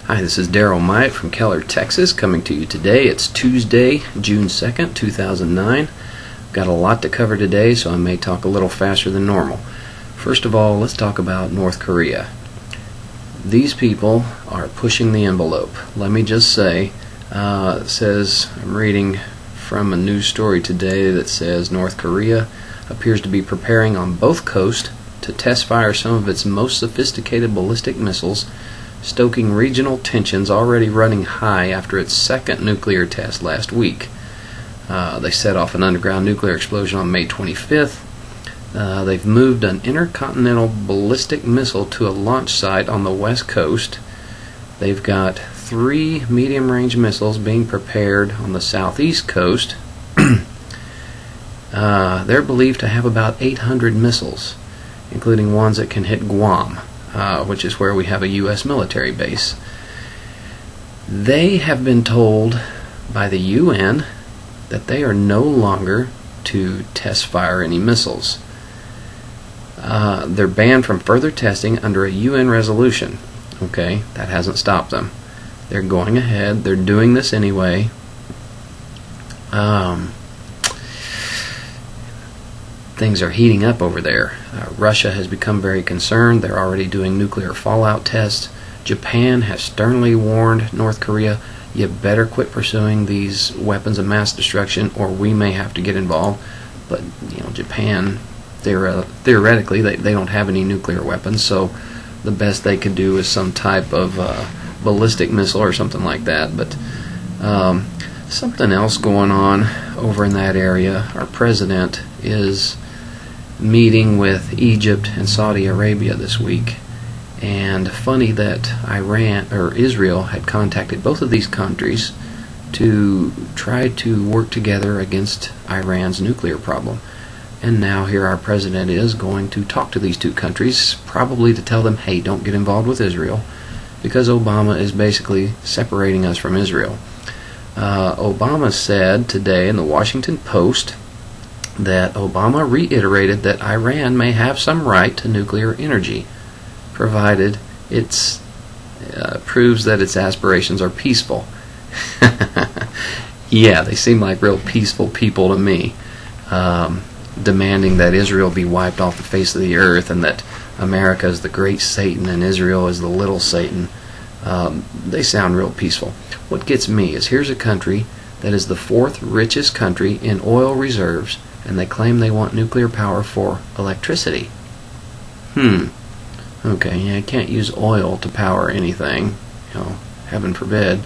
Hi, this is Daryl Myatt from Keller, Texas, coming to you today. It's Tuesday, June 2nd, 2009. Got a lot to cover today, so I may talk a little faster than normal. First of all, let's talk about North Korea. These people are pushing the envelope. Let me just say, it says, I'm reading from a news story today that says North Korea appears to be preparing on both coasts to test fire some of its most sophisticated ballistic missiles, stoking regional tensions already running high after its second nuclear test last week. They set off an underground nuclear explosion on May 25th. They've moved an intercontinental ballistic missile to a launch site on the west coast. They've got 3 medium-range missiles being prepared on the southeast coast. They're believed to have about 800 missiles, including ones that can hit Guam, which is where we have a U.S. military base. They have been told by the UN that they are no longer to test fire any missiles. They're banned from further testing under a UN resolution. Okay, that hasn't stopped them. They're going ahead. They're doing this anyway. Things are heating up over there. Russia has become very concerned. They're already doing nuclear fallout tests. Japan has sternly warned North Korea, you better quit pursuing these weapons of mass destruction or we may have to get involved. But, Japan, theoretically, they don't have any nuclear weapons, so the best they could do is some type of ballistic missile or something like that. But something else going on over in that area. Our president is meeting with Egypt and Saudi Arabia this week, and funny that Israel had contacted both of these countries to try to work together against Iran's nuclear problem. And now here our president is going to talk to these two countries, probably to tell them, hey, don't get involved with Israel, because Obama is basically separating us from Israel. Obama said today in the Washington Post that Obama reiterated that Iran may have some right to nuclear energy, provided it proves that its aspirations are peaceful. Yeah, they seem like real peaceful people to me, demanding that Israel be wiped off the face of the earth and that America is the great Satan and Israel is the little Satan. They sound real peaceful. What gets me is here's a country that is the 4th richest country in oil reserves, and they claim they want nuclear power for electricity. Okay, yeah, you can't use oil to power anything, heaven forbid.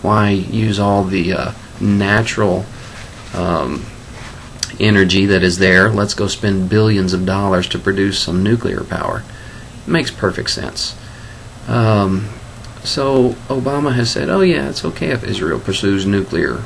Why use all the natural energy that is there? Let's go spend billions of dollars to produce some nuclear power. It makes perfect sense. So Obama has said, oh yeah, it's okay if Israel pursues nuclear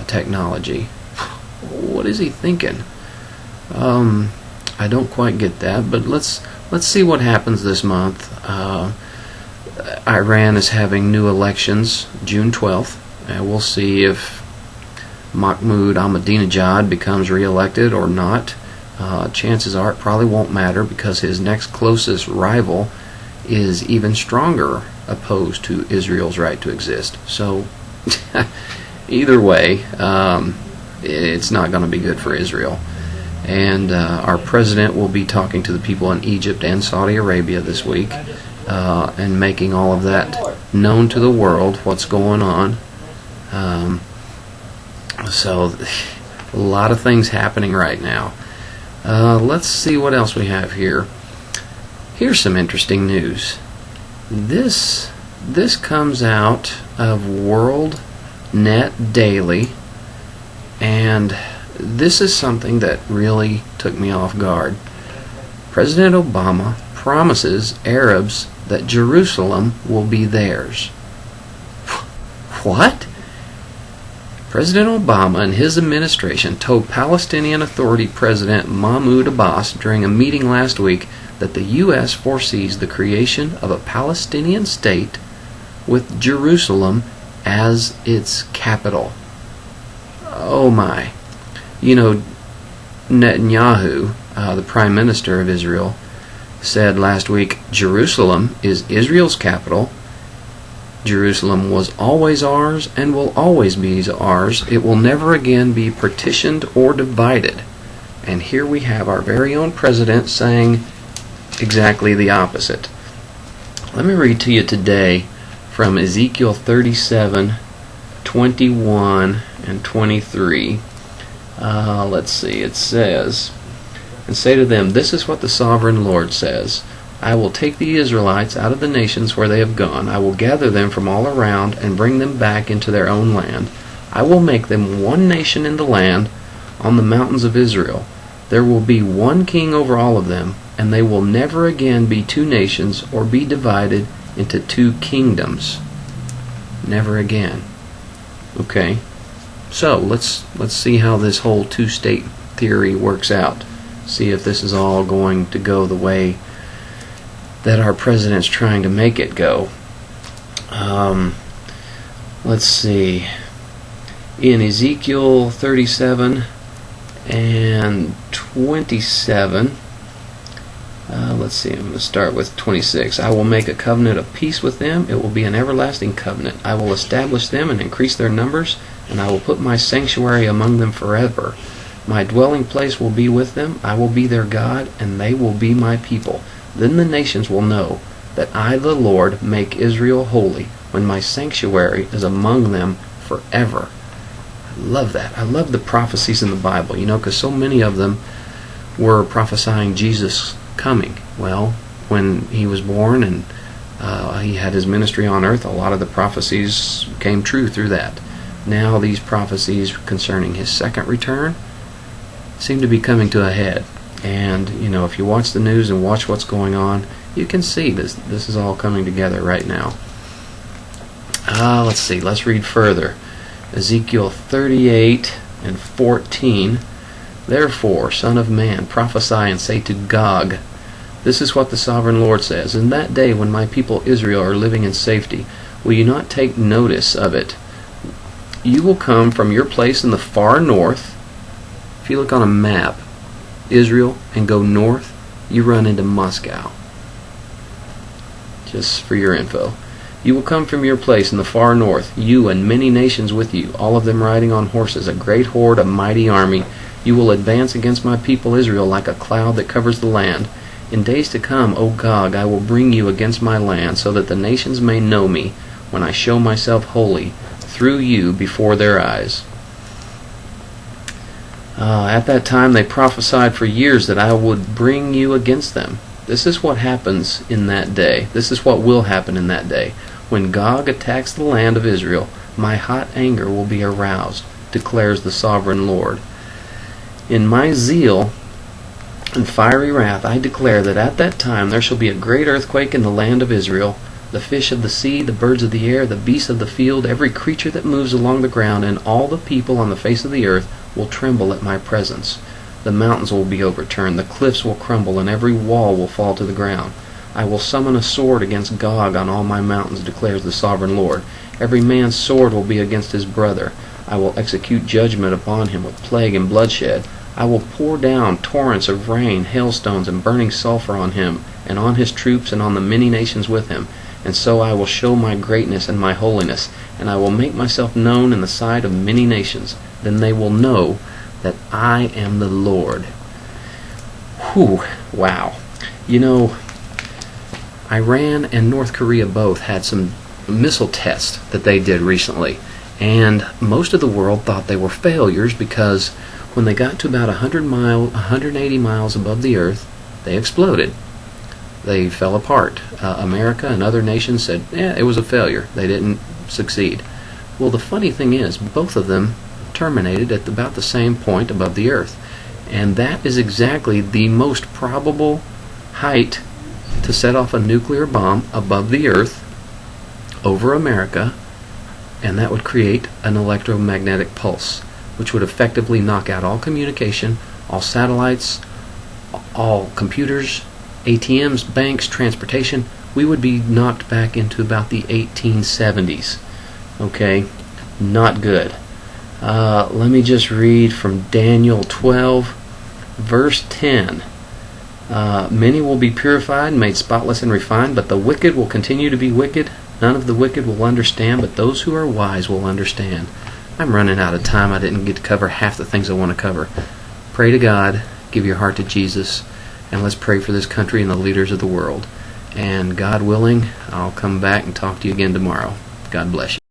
technology. What is he thinking? I don't quite get that, but let's see what happens this month. Iran is having new elections June 12th, and we'll see if Mahmoud Ahmadinejad becomes re-elected or not. Chances are it probably won't matter because his next closest rival is even stronger opposed to Israel's right to exist. So either way, it's not going to be good for Israel. And our president will be talking to the people in Egypt and Saudi Arabia this week and making all of that known to the world, what's going on. So a lot of things happening right now. Let's see what else we have here. Here's some interesting news. This comes out of World Net Daily, and this is something that really took me off guard. President Obama promises Arabs that Jerusalem will be theirs. What? President Obama and his administration told Palestinian Authority President Mahmoud Abbas during a meeting last week that the U.S. foresees the creation of a Palestinian state with Jerusalem as its capital. Oh my. Netanyahu, the Prime Minister of Israel, said last week, Jerusalem is Israel's capital Jerusalem was always ours and will always be ours. It will never again be partitioned or divided. And here we have our very own president saying exactly the opposite. Let me read to you today from Ezekiel 37:21 and 23. Let's see, it says, "And say to them, this is what the sovereign Lord says. I will take the Israelites out of the nations where they have gone. I will gather them from all around and bring them back into their own land. I will make them one nation in the land on the mountains of Israel. There will be one king over all of them, and they will never again be two nations or be divided into two kingdoms." Never again. Okay. So let's see how this whole two-state theory works out. See if this is all going to go the way that our president's trying to make it go. Let's see. In Ezekiel 37 and 27, let's see, I'm going to start with 26. "I will make a covenant of peace with them. It will be an everlasting covenant. I will establish them and increase their numbers, and I will put my sanctuary among them forever. My dwelling place will be with them. I will be their God, and they will be my people. Then the nations will know that I, the Lord, make Israel holy, when my sanctuary is among them forever." I love that. I love the prophecies in the Bible, because so many of them were prophesying Jesus coming. Well, when he was born and he had his ministry on earth, a lot of the prophecies came true through that. Now these prophecies concerning his second return seem to be coming to a head. And, if you watch the news and watch what's going on, you can see this is all coming together right now. Let's see. Let's read further. Ezekiel 38 and 14. "Therefore, son of man, prophesy and say to Gog, this is what the sovereign Lord says. In that day when my people Israel are living in safety, will you not take notice of it? You will come from your place in the far north." If you look on a map, Israel, and go north, you run into Moscow. Just for your info. "You will come from your place in the far north, you and many nations with you, all of them riding on horses, a great horde, a mighty army. You will advance against my people Israel like a cloud that covers the land. In days to come, O Gog, I will bring you against my land, so that the nations may know me, when I show myself holy through you before their eyes." At that time they prophesied for years that I would bring you against them. This is what happens in that day. This is what will happen in that day. When Gog attacks the land of Israel, my hot anger will be aroused, declares the sovereign Lord. In my zeal and fiery wrath I declare that at that time there shall be a great earthquake in the land of Israel. The fish of the sea, the birds of the air, the beasts of the field, every creature that moves along the ground, and all the people on the face of the earth will tremble at my presence. The mountains will be overturned, the cliffs will crumble, and every wall will fall to the ground. I will summon a sword against Gog on all my mountains, declares the sovereign Lord. Every man's sword will be against his brother. I will execute judgment upon him with plague and bloodshed. I will pour down torrents of rain, hailstones, and burning sulfur on him, and on his troops, and on the many nations with him. And so I will show my greatness and my holiness, and I will make myself known in the sight of many nations. Then they will know that I am the Lord. Whew, wow. Iran and North Korea both had some missile tests that they did recently, and most of the world thought they were failures because when they got to about 180 miles above the earth, they exploded. They fell apart. America and other nations said, it was a failure. They didn't succeed. Well, the funny thing is, both of them terminated at about the same point above the earth. And that is exactly the most probable height to set off a nuclear bomb above the earth over America, and that would create an electromagnetic pulse, which would effectively knock out all communication, all satellites, all computers, ATMs, banks, transportation. We would be knocked back into about the 1870s. Okay? Not good. Let me just read from Daniel 12, verse 10. Many will be purified, made spotless and refined, but the wicked will continue to be wicked. None of the wicked will understand, but those who are wise will understand. I'm running out of time. I didn't get to cover half the things I want to cover. Pray to God, give your heart to Jesus, and let's pray for this country and the leaders of the world. And God willing, I'll come back and talk to you again tomorrow. God bless you.